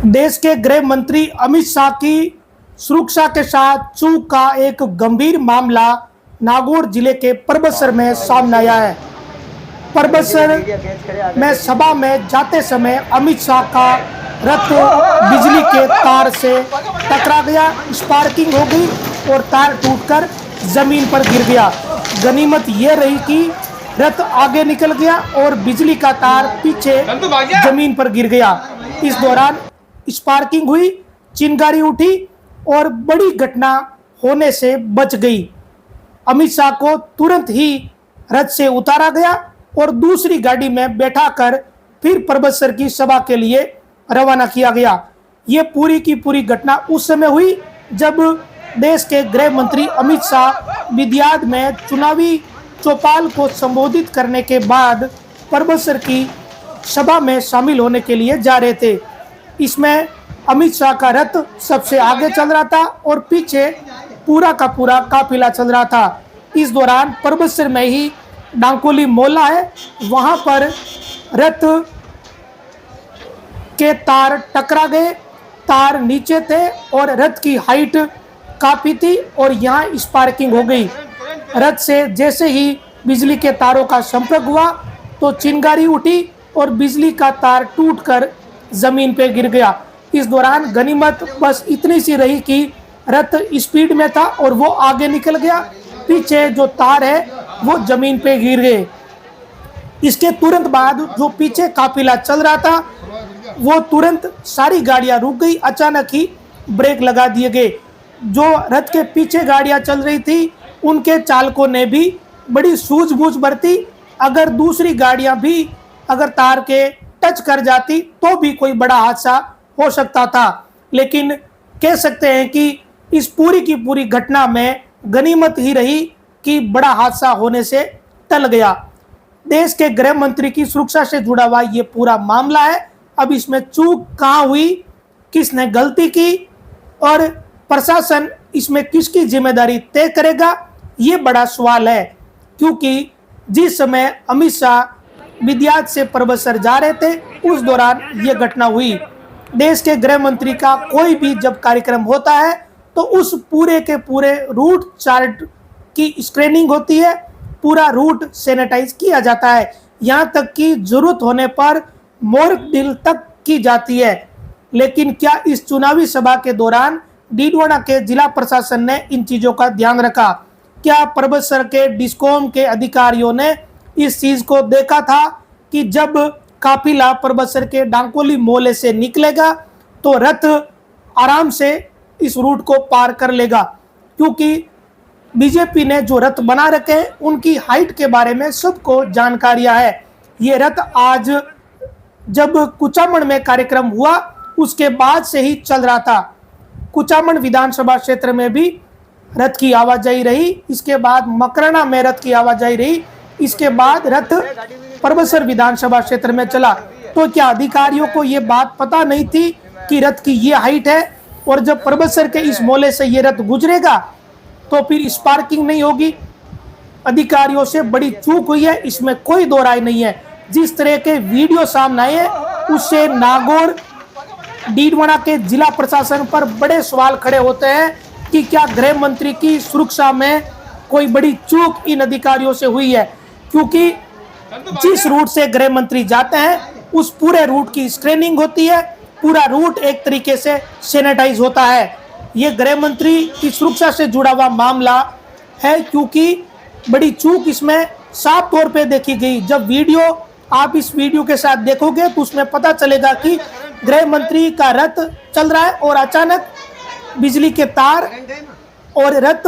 देश के गृह मंत्री अमित शाह की सुरक्षा के साथ चूक का एक गंभीर मामला नागौर जिले के परबतसर में सामने आया है। परबतसर में सभा में जाते समय अमित शाह का रथ बिजली के तार से टकरा गया, स्पार्किंग हो गई और तार टूटकर जमीन पर गिर गया। गनीमत यह रही कि रथ आगे निकल गया और बिजली का तार पीछे जमीन पर गिर गया। इस दौरान स्पार्किंग हुई, चिंगारी उठी और बड़ी घटना होने से बच गई। अमित शाह को तुरंत ही रथ से उतारा गया और दूसरी गाड़ी में बैठाकर फिर परबतसर की सभा के लिए रवाना किया गया। ये पूरी की पूरी घटना उस समय हुई जब देश के गृह मंत्री अमित शाह विदियाद में चुनावी चौपाल को संबोधित करने के बाद परबतसर की सभा में शामिल होने के लिए जा रहे थे। इसमें अमित शाह का रथ सबसे आगे चल रहा था और पीछे पूरा का पूरा काफिला चल रहा था। इस दौरान परबतसर में ही डांकोली मोहल्ला है, वहां पर रथ के तार टकरा गए। तार नीचे थे और रथ की हाइट काफी थी और यहाँ स्पार्किंग हो गई। रथ से जैसे ही बिजली के तारों का संपर्क हुआ तो चिंगारी उठी और बिजली का तार टूटकर जमीन पे गिर गया। इस दौरान गनीमत बस इतनी सी रही कि रथ स्पीड में था और वो आगे निकल गया, पीछे जो तार है वो जमीन पे गिर गए। इसके तुरंत बाद जो पीछे काफिला चल रहा था वो तुरंत सारी गाड़ियां रुक गई, अचानक ही ब्रेक लगा दिए गए। जो रथ के पीछे गाड़ियां चल रही थी उनके चालकों ने भी बड़ी सूझबूझ बरती। अगर दूसरी गाड़ियां भी अगर तार के टच कर जाती तो भी कोई बड़ा हादसा हो सकता था, लेकिन कह सकते हैं कि इस पूरी की पूरी घटना में गनीमत ही रही कि बड़ा हादसा होने से टल गया। देश के गृह मंत्री की सुरक्षा से जुड़ा हुआ ये पूरा मामला है। अब इसमें चूक कहाँ हुई, किसने गलती की और प्रशासन इसमें किसकी जिम्मेदारी तय करेगा, ये बड़ा सवाल है। क्योंकि जिस समय अमित शाह विदियाद से परबतसर जा रहे थे उस दौरान ये घटना हुई। देश के गृह मंत्री का कोई भी जब कार्यक्रम होता है तो उस पूरे के पूरे रूट चार्ट की स्क्रीनिंग होती है, पूरा रूट सैनिटाइज किया जाता है, यहाँ तक कि जरूरत होने पर मोर्ग ड्रिल तक की जाती है। लेकिन क्या इस चुनावी सभा के दौरान डीडवाना के जिला प्रशासन ने इन चीजों का ध्यान रखा? क्या परबतसर के डिस्कॉम के अधिकारियों ने इस चीज को देखा था कि जब काफिला परबतसर के डांकोली मोहल्ले से निकलेगा तो रथ आराम से इस रूट को पार कर लेगा? क्योंकि बीजेपी ने जो रथ बना रखे हैं उनकी हाइट के बारे में सबको जानकारियां है। ये रथ आज जब कुचामन में कार्यक्रम हुआ उसके बाद से ही चल रहा था। कुचामन विधानसभा क्षेत्र में भी रथ की आवाजाही रही, इसके बाद मकराना में रथ की आवाजाही रही, इसके बाद रथ परबतसर विधानसभा क्षेत्र में चला। तो क्या अधिकारियों को ये बात पता नहीं थी कि रथ की ये हाइट है और जब परबतसर के इस मोहल्ले से ये रथ गुजरेगा तो फिर स्पार्किंग नहीं होगी? अधिकारियों से बड़ी चूक हुई है, इसमें कोई दो राय नहीं है। जिस तरह के वीडियो सामने आए हैं उससे नागौर डीडवाना के जिला प्रशासन पर बड़े सवाल खड़े होते हैं कि क्या गृह मंत्री की सुरक्षा में कोई बड़ी चूक इन अधिकारियों से हुई है। क्योंकि जिस रूट से गृह मंत्री जाते हैं उस पूरे रूट की स्क्रीनिंग होती है, पूरा रूट एक तरीके से सैनिटाइज होता है। ये गृह मंत्री की सुरक्षा से जुड़ा हुआ मामला है, क्योंकि बड़ी चूक इसमें साफ तौर पे देखी गई। जब वीडियो आप इस वीडियो के साथ देखोगे तो उसमें पता चलेगा कि गृह मंत्री का रथ चल रहा है और अचानक बिजली के तार और रथ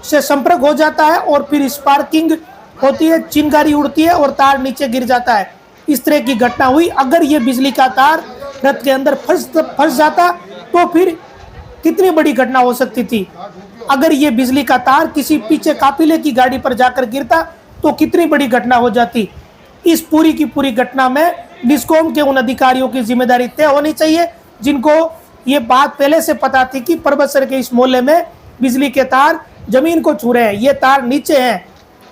से संपर्क हो जाता है और फिर स्पार्किंग होती है, चिंगारी उड़ती है और तार नीचे गिर जाता है। इस तरह की घटना हुई। अगर ये बिजली का तार रथ के अंदर फंस जाता तो फिर कितनी बड़ी घटना हो सकती थी। अगर ये बिजली का तार किसी पीछे काफिले की गाड़ी पर जाकर गिरता तो कितनी बड़ी घटना हो जाती। इस पूरी की पूरी घटना में डिस्कॉम के उन अधिकारियों की जिम्मेदारी तय होनी चाहिए जिनको ये बात पहले से पता थी कि परबतसर के इस मोहल्ले में बिजली के तार जमीन को छू रहे हैं, ये तार नीचे हैं।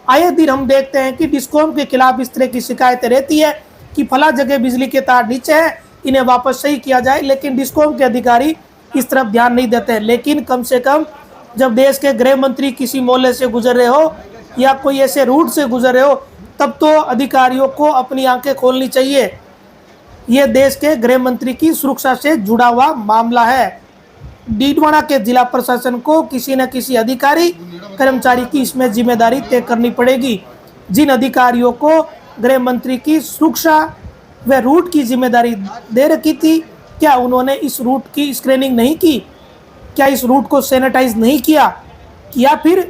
आए दिन हम देखते हैं कि डिस्कॉम के खिलाफ इस तरह की शिकायतें रहती है कि फला जगह बिजली के तार नीचे हैं, इन्हें वापस सही किया जाए, लेकिन डिस्कॉम के अधिकारी इस तरफ ध्यान नहीं देते। लेकिन कम से कम जब देश के गृह मंत्री किसी मोहल्ले से गुजर रहे हो या कोई ऐसे रूट से गुजर रहे हो, तब तो अधिकारियों को अपनी आंखें खोलनी चाहिए। ये देश के गृह मंत्री की सुरक्षा से जुड़ा हुआ मामला है। डीडवाना के जिला प्रशासन को किसी न किसी अधिकारी कर्मचारी की इसमें जिम्मेदारी तय करनी पड़ेगी। जिन अधिकारियों को गृह मंत्री की सुरक्षा व रूट की जिम्मेदारी दे रखी थी, क्या उन्होंने इस रूट की स्क्रीनिंग नहीं की? क्या इस रूट को सैनिटाइज नहीं किया? या फिर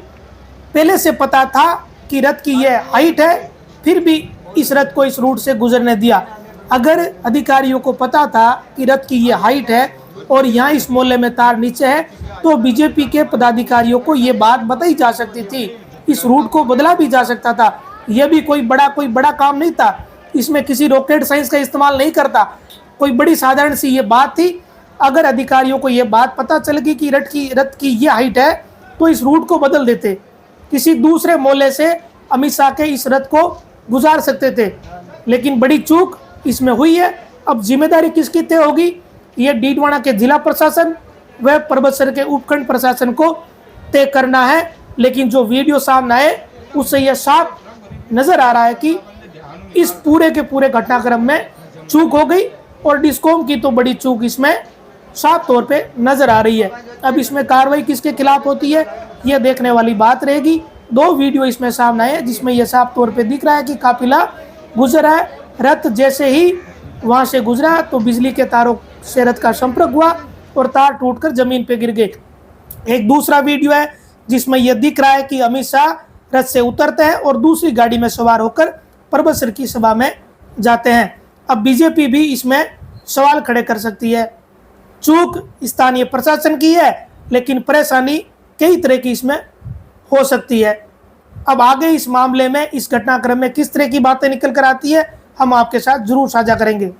पहले से पता था कि रथ की यह हाइट है, फिर भी इस रथ को इस रूट से गुजरने दिया? अगर अधिकारियों को पता था कि रथ की यह हाइट है और यहाँ इस मोहल्ले में तार नीचे है, तो बीजेपी के पदाधिकारियों को ये बात बताई जा सकती थी, इस रूट को बदला भी जा सकता था। यह भी कोई बड़ा काम नहीं था, इसमें किसी रॉकेट साइंस का इस्तेमाल नहीं करता, कोई बड़ी साधारण सी ये बात थी। अगर अधिकारियों को ये बात पता चल गई कि रथ की ये हाइट है, तो इस रूट को बदल देते, किसी दूसरे मोहल्ले से अमित शाह के इस रथ को गुजार सकते थे। लेकिन बड़ी चूक इसमें हुई है। अब जिम्मेदारी किसकी तय होगी? ये डीडवाना के जिला प्रशासन व परबतसर के उपखंड प्रशासन को तय करना है। लेकिन जो वीडियो सामने आए उससे यह साफ नजर आ रहा है कि इस पूरे के पूरे घटनाक्रम में चूक हो गई, और डिस्कॉम की तो बड़ी चूक इसमें साफ तौर पे नजर आ रही है। अब इसमें कार्रवाई किसके खिलाफ होती है, यह देखने वाली बात रहेगी। 2 वीडियो इसमें सामने आए जिसमें यह साफ तौर पे दिख रहा है कि काफिला गुजरा है, रथ जैसे ही वहां से गुजरा तो बिजली के तारों से रथ का संपर्क हुआ और तार टूटकर जमीन पे गिर गए। एक दूसरा वीडियो है जिसमें यह दिख रहा है कि अमित शाह रथ से उतरते हैं और दूसरी गाड़ी में सवार होकर परबतसर की सभा में जाते हैं। अब बीजेपी भी इसमें सवाल खड़े कर सकती है। चूक स्थानीय प्रशासन की है, लेकिन परेशानी कई तरह की इसमें हो सकती है। अब आगे इस मामले में, इस घटनाक्रम में किस तरह की बातें निकल कर आती है, हम आपके साथ जरूर साझा करेंगे।